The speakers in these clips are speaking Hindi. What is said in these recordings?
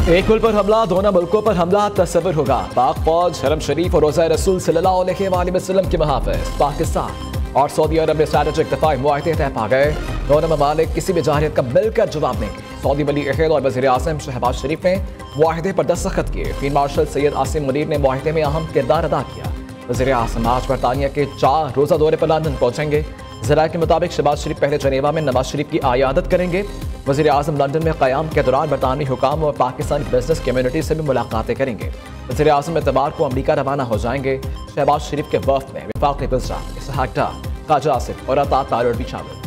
एक मुल्क पर हमला, दोनों मुल्कों पर हमला तस्वर होगा। पाक फौज हरम शरीफ और रोज़ा रसूल सल्लल्लाहु अलैहि वसल्लम के मुहाफ़िज़ पाकिस्तान और सऊदी अरब में स्ट्रैटेजिक दफ़ाई मुआहदे तय पा गए। दोनों ममालिक किसी भी जाहिरियत का मिलकर जवाब देंगे। सऊदी वली अहद और वज़ीर आज़म शहबाज शरीफ ने मुआहदे पर दस्तखत किए। फील्ड मार्शल सैयद आसिम मुनीर ने मुआहदे में अहम किरदार अदा किया। वज़ीर आज़म आज बरतानिया के 4 रोज़ा दौरे पर लंदन पहुँचेंगे। ज़रा के मुताबिक शहबाज शरीफ पहले जनेवा में नवाज शरीफ की आयादत करेंगे। वज़ीर आज़म लंदन में क़याम के दौरान बरतानवी हुकाम और पाकिस्तानी बिजनेस कम्युनिटी से भी मुलाकातें करेंगे। वज़ीर आज़म एतवार को अमरीका रवाना हो जाएंगे। शहबाज शरीफ के वफ़द में वफाक़ी वज़ीर इसहाक़ डार, ख्वाजा आसिफ और अता तारिर भी शामिल।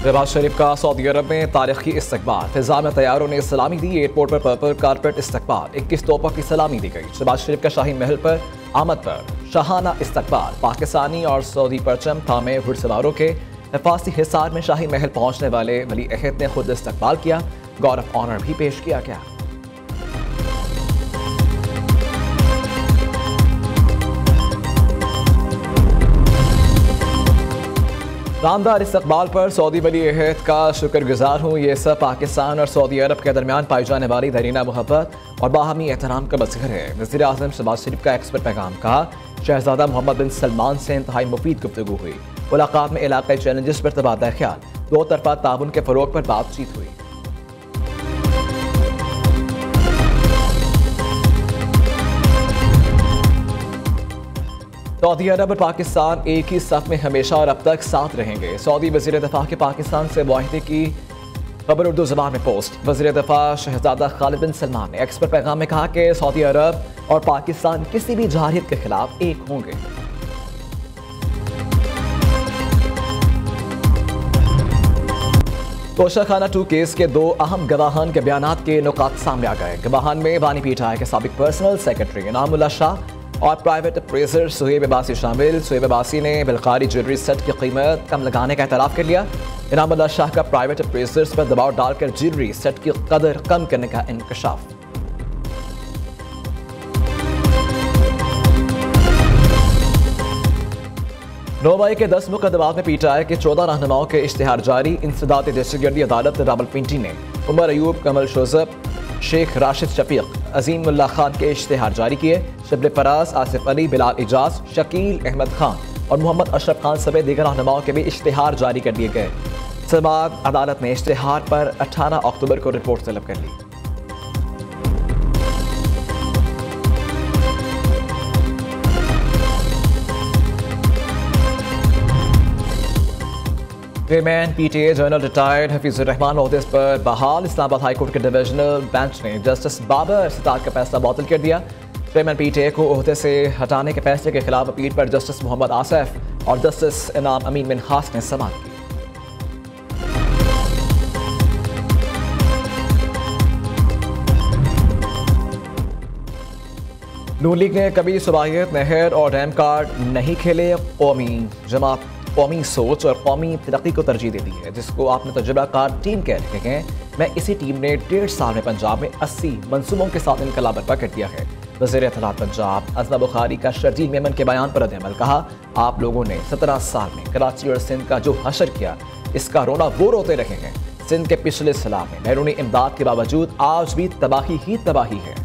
शहबाज शरीफ का सऊदी अरब में तारीखी इस्तकबाल। फिजा में तैयारों ने सलामी दी। एयरपोर्ट पर पर्पल कारपेट इस्तकबाल। 21 तोपों की सलामी दी गई। शहबाज शरीफ का शाही महल पर आमद पर शाहाना इस्तकबाल। पाकिस्तानी और सऊदी परचम थामे घुड़सवारों के हिफाजती हिसार में शाही महल पहुंचने वाले वली अहद ने खुद इस्तकबाल किया। गार्ड ऑफ ऑनर भी पेश किया गया। शानदार इस्तकबाल पर सऊदी वली अहद का शुक्रगुजार हूँ। ये सब पाकिस्तान और सऊदी अरब के दरमियान पाई जाने वाली दरीना मोहब्बत और बाहमी एहतराम का मज़हर है। वज़ीर आज़म शहबाज शरीफ का एक्सपर्ट पैगाम। कहा, शहजादा मोहम्मद बिन सलमान से इंतहाई मुफीद गुफ्तगू हुई। मुलाकात में इलाक़ाई चैलेंजेस पर तबादला ख्याल, 2 तरफ़ा ताउन के फ़रोग़ पर बातचीत हुई। सऊदी अरब और पाकिस्तान एक ही सफ में हमेशा और अब तक साथ रहेंगे। सऊदी वज़ीर दफ़ा के पाकिस्तान से मुआहदे की खबर उर्दू ज़बान में पोस्ट। वज़ीर दफ़ा शहजादा खालिद बिन सलमान ने एक्सपर्ट पैगाम में कहा कि सऊदी अरब और पाकिस्तान किसी भी जाहिरियत के खिलाफ एक होंगे। तोशाखाना 2 केस के 2 अहम गवाहान के बयानात के नुकात सामने आ गए। गवाहान में बानी पीटीआई के साबिक पर्सनल सेक्रेटरी इनामुल्लाह शाह और प्राइवेट अप्रेजर सुहेब अब्बासी शामिल। सुहेब अब्बासी ने बिलकारी ज्वेलरी सेट की कीमत कम लगाने का एतराफ़ कर लिया। इनामुल्लाह शाह का प्राइवेट अप्रेजर्स पर दबाव डालकर ज्वेलरी सेट की कदर कम करने का इंकशाफ। नौवाई के 10 मुकदमात में पीटीआई के 14 रहनुमाओं के इश्तिहार जारी। इंसदाद दहशतगर्दी अदालत रावलपिंडी ने उमर अयूब, कमल शोजब, शेख राशिद शफीक, अजीमुल्लाह खान के इश्तिहार जारी किए। शिबले फराज, आसिफ अली, बिलाल इजाज, शकील अहमद खान और मोहम्मद अशरफ खान समेत दीगर रहनुमाओं के भी इश्तिहार जारी कर दिए गए। समाअत अदालत ने इश्तिहार पर 18 अक्टूबर को रिपोर्ट तलब कर ली। Chairman PTA general retired Hafeezur Rehman ओहदे पर बहाल। इस्लामाबाद हाईकोर्ट के डिविजनल बेंच ने जस्टिस बाबर सितार का फैसला बातिल कर दिया। चेयरमैन पीटीए को ओहदे से हटाने के फैसले के खिलाफ अपील पर जस्टिस मोहम्मद आसिफ और जस्टिस इनाम अमीन मिनहास ने समाअत की। नून लीग ने कभी सुबाहियत, नहर और डैम कार्ड नहीं खेले। कौमी सोच और कौमी तरक्की को तरजीह देती है, जिसको आपने तजुर्बाकार टीम कह रहे हैं। मैं इसी टीम ने 1.5 साल में पंजाब में 80 मनसूबों के साथ इनकलाब बर्पा कर दिया है। वज़ीर इत्तलात पंजाब अज़मा बुखारी का शर्जील मेमन के बयान पर रद्द-ए-अमल। कहा, आप लोगों ने 17 साल में कराची और सिंध का जो हशर किया, इसका रोना वो रोते रहे हैं। सिंध के पिछले सलाह में बैरूनी इमदाद के बावजूद आज भी तबाही ही तबाही है।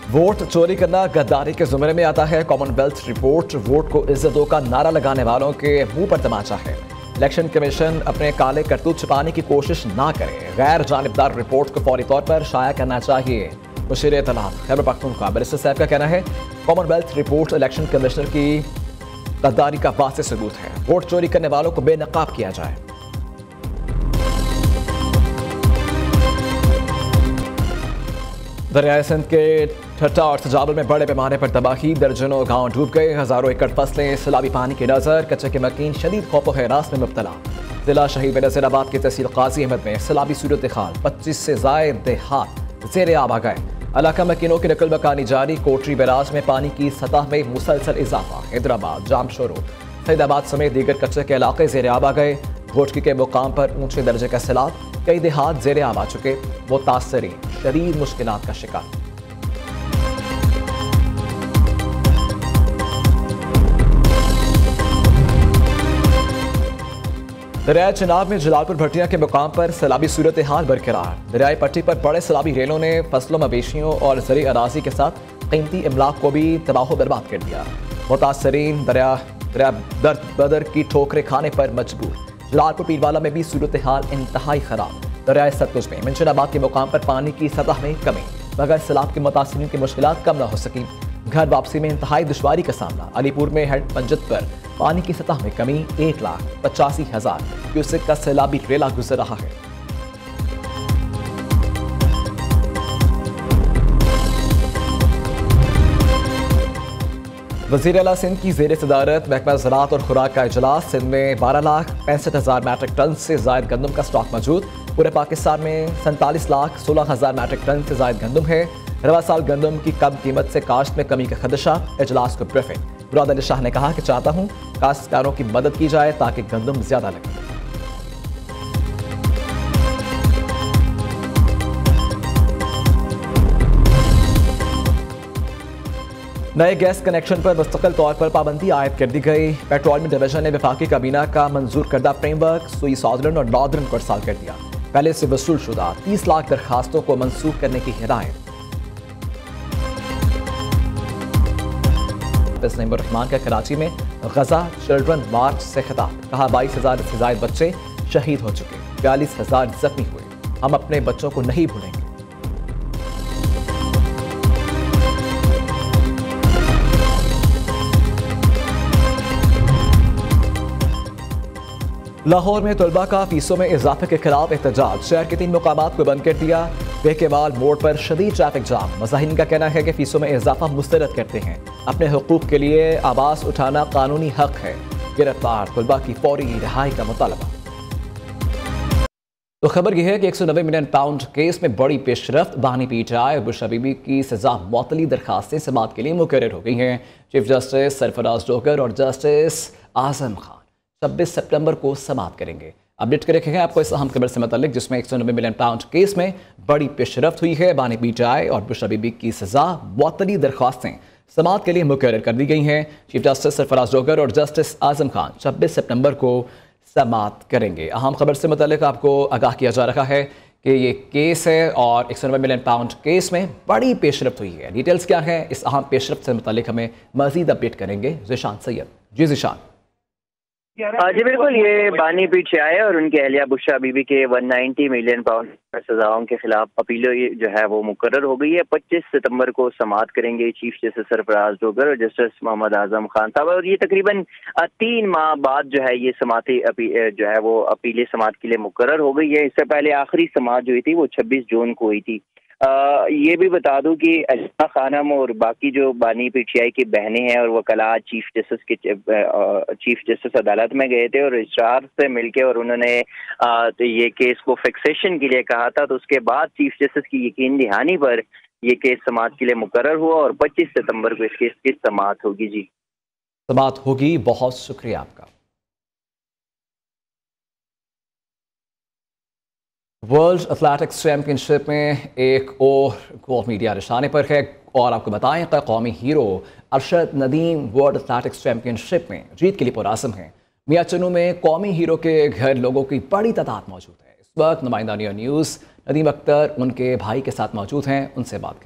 वोट चोरी करना गद्दारी के जुमरे में आता है। कॉमनवेल्थ रिपोर्ट वोट को इज्जत दो का नारा लगाने वालों के मुंह पर तमाचा है। इलेक्शन कमीशन अपने काले करतूत छुपाने की कोशिश ना करे। गैर जानिबदार रिपोर्ट को फौरी तौर पर शाया करना चाहिए। मुशीर इत्तलात खैबर पख्तूनख्वा बैरिस्टर साहब का कहना है, कॉमनवेल्थ रिपोर्ट इलेक्शन कमिश्नर की गद्दारी का वाज़ेह सबूत है। वोट चोरी करने वालों को बेनकाब किया जाए। दरियाए सिंध के ठट्टा और सजावल में बड़े पैमाने पर तबाही। दर्जनों गांव डूब गए। हजारों एकड़ फसलें सैलाबी पानी की नजर। कच्चे के मकीन शदीद खौफ हरास में मुब्तला। जिला शहीद बेनज़ीराबाद की तहसील काजी अहमद में सैलाबी सूरत हाल। 25 से ज़ायद देहात ज़ेर आब आ गए। इलाका मकीनों की नकल मकानी जारी। कोटरी बैराज में पानी की सतह में मुसलसल इजाफा। हैदराबाद, जामशोरो, सईदाबाद समेत दीगर कच्चे के इलाके ज़ेर आब आ गए। घोटकी के मुकाम पर ऊंचे दर्जे का सैलाब। कई देहात ज़ेर आब आ चुके। मुतासरीन शदीद मुश्किलात का शिकार। दरियाई चिनाब में जलालपुर भट्टियां के मुकाम पर सैलाबी सूरत हाल बरकरार। दरियाई पट्टी पर बड़े सैलाबी रेलों ने फसलों, मवेशियों और ज़री अराजी के साथ कीमती इमलाक को भी तबाह बर्बाद कर दिया। मुतासरीन दरिया दर्द बदर की ठोकरें खाने पर मजबूर। जलालपुर पीरवाला में भी सूरत हाल इंतहाई खराब। दरियाई सतलुज में मिंशनाबाद के मुकाम पर पानी की सतह में कमी। बगैर सैलाब के मुतासरीन की मुश्किलात कम न हो सकी। घर वापसी में इंतहाई दुश्वारी का सामना। अलीपुर में हेड पंजत पर पानी की सतह में कमी। 1,85,000 क्यूसेक का सैलाबी रेला गुजर रहा है। वज़ीर आला सिंध की ज़ेर सदारत महकमा ज़राअत और खुराक का इजलास। सिंध में 12,65,000 मैट्रिक टन से ज़ायद गंदम का स्टॉक मौजूद। पूरे पाकिस्तान में 47,16,000 मैट्रिक टन से ज़ायद गंदम है। रवा साल गंदम की कम कीमत से काश्त में कमी का खदशा। इजलास को ब्रीफिंग। मुराद अली शाह ने कहा कि चाहता हूं काश्तकारों की मदद की जाए ताकि गंदम ज्यादा लगे। नए गैस कनेक्शन पर मुस्तकिल तौर पर पाबंदी आयद कर दी गई। पेट्रोलियम डिवीजन ने वफाकी काबीना का मंजूर करदा फ्रेमवर्क सुई साउदर्न और नॉर्दर्न को अरसाल कर दिया। पहले से वसूल शुदा 30 लाख दरखास्तों को मंसूख करने की हिदायत। रहमान का कराची में गजा चिल्ड्रन मार्च से खिताब। कहा 22,000 से ज्यादा बच्चे शहीद हो चुके, 42,000 जख्मी हुए। हम अपने बच्चों को नहीं भूलेंगे। लाहौर में तलबा का फीसों में इजाफे के खिलाफ एहतजाज। शहर के 3 मुकामात को बंद कर दिया। बेकेवाल मोड़ पर शदीद ट्रैफिक जाम। मज़ाहिरीन का कहना है कि फीसों में इजाफा मुस्तरद करते हैं। अपने हुकूक के लिए आवाज़ उठाना कानूनी हक है। गिरफ्तार तलबा की फौरी रिहाई का मुतालबा। तो खबर यह है कि 190 मिलियन पाउंड केस में बड़ी पेशरफ्त। बानी पीटीआई और बुशरा बीबी की सजा मुअत्तली दरखास्तें समाअत के लिए मुकर्रर हो गई हैं। चीफ जस्टिस सरफराज डोगर और जस्टिस आजम खान 26 सितंबर को समाअत करेंगे। अपडेट कर रखेंगे आपको इस अहम खबर से मुतालिक, जिसमें 190 मिलियन पाउंड केस में बड़ी पेशरफ्त हुई है। बानी पीटीआई और बुशरा बीबी की सजा मुअत्तली दरखास्तें समाअत के लिए मुकर्रर कर दी गई हैं। चीफ जस्टिस सरफराज डोगर और जस्टिस आजम खान 26 सितंबर को समाअत करेंगे। अहम खबर से मुतालिक आपको आगाह किया जा रहा है कि ये केस है और 190 मिलियन पाउंड केस में बड़ी पेशरफ्त हुई है। डिटेल्स क्या है इस अहम पेशरफ्त से मुतालिक हमें मजीद अपडेट करेंगे ज़ीशान सैयद। जी ज़ीशान। जी बिल्कुल, ये बानी पीटीआई और उनकी अहलिया बुशरा बीबी के 190 मिलियन पाउंड सजाओं के खिलाफ अपील जो है वो मुकर्रर हो गई है। 25 सितंबर को समाअत करेंगे चीफ जस्टिस सरफराज डोगर और जस्टिस मोहम्मद आजम खान साहब। और ये तकरीबन 3 माह बाद जो है ये समाअती जो है वो अपील समाअत के लिए मुकर्रर हो गई है। इससे पहले आखिरी समाअत जो हुई थी वो 26 जून को हुई थी। ये भी बता दूं कि अजमा खानम और बाकी जो बानी पीटीआई की बहनें हैं और वकला चीफ जस्टिस अदालत में गए थे और रजिस्ट्रार से मिलके और उन्होंने तो ये केस को फिक्सेशन के लिए कहा था। तो उसके बाद चीफ जस्टिस की यकीन दहानी पर ये केस समाअत के लिए मुकर्रर हुआ और 25 सितंबर को इस केस की समाअत होगी। जी समाअत होगी। बहुत शुक्रिया आपका। वर्ल्ड एथलेटिक्स चैंपियनशिप में एक और गोल्ड मीडिया निशाने पर है और आपको बताएं कि कौमी hero Arshad Nadeem world athletics championship में जीत के लिए पुरआज़म हैं। मियां चन्नू में कौमी हीरो के घर लोगों की बड़ी तादाद मौजूद है। इस वक्त नुमाइंदा न्यूज़ नदीम अख्तर उनके भाई के साथ मौजूद हैं, उनसे बात करें।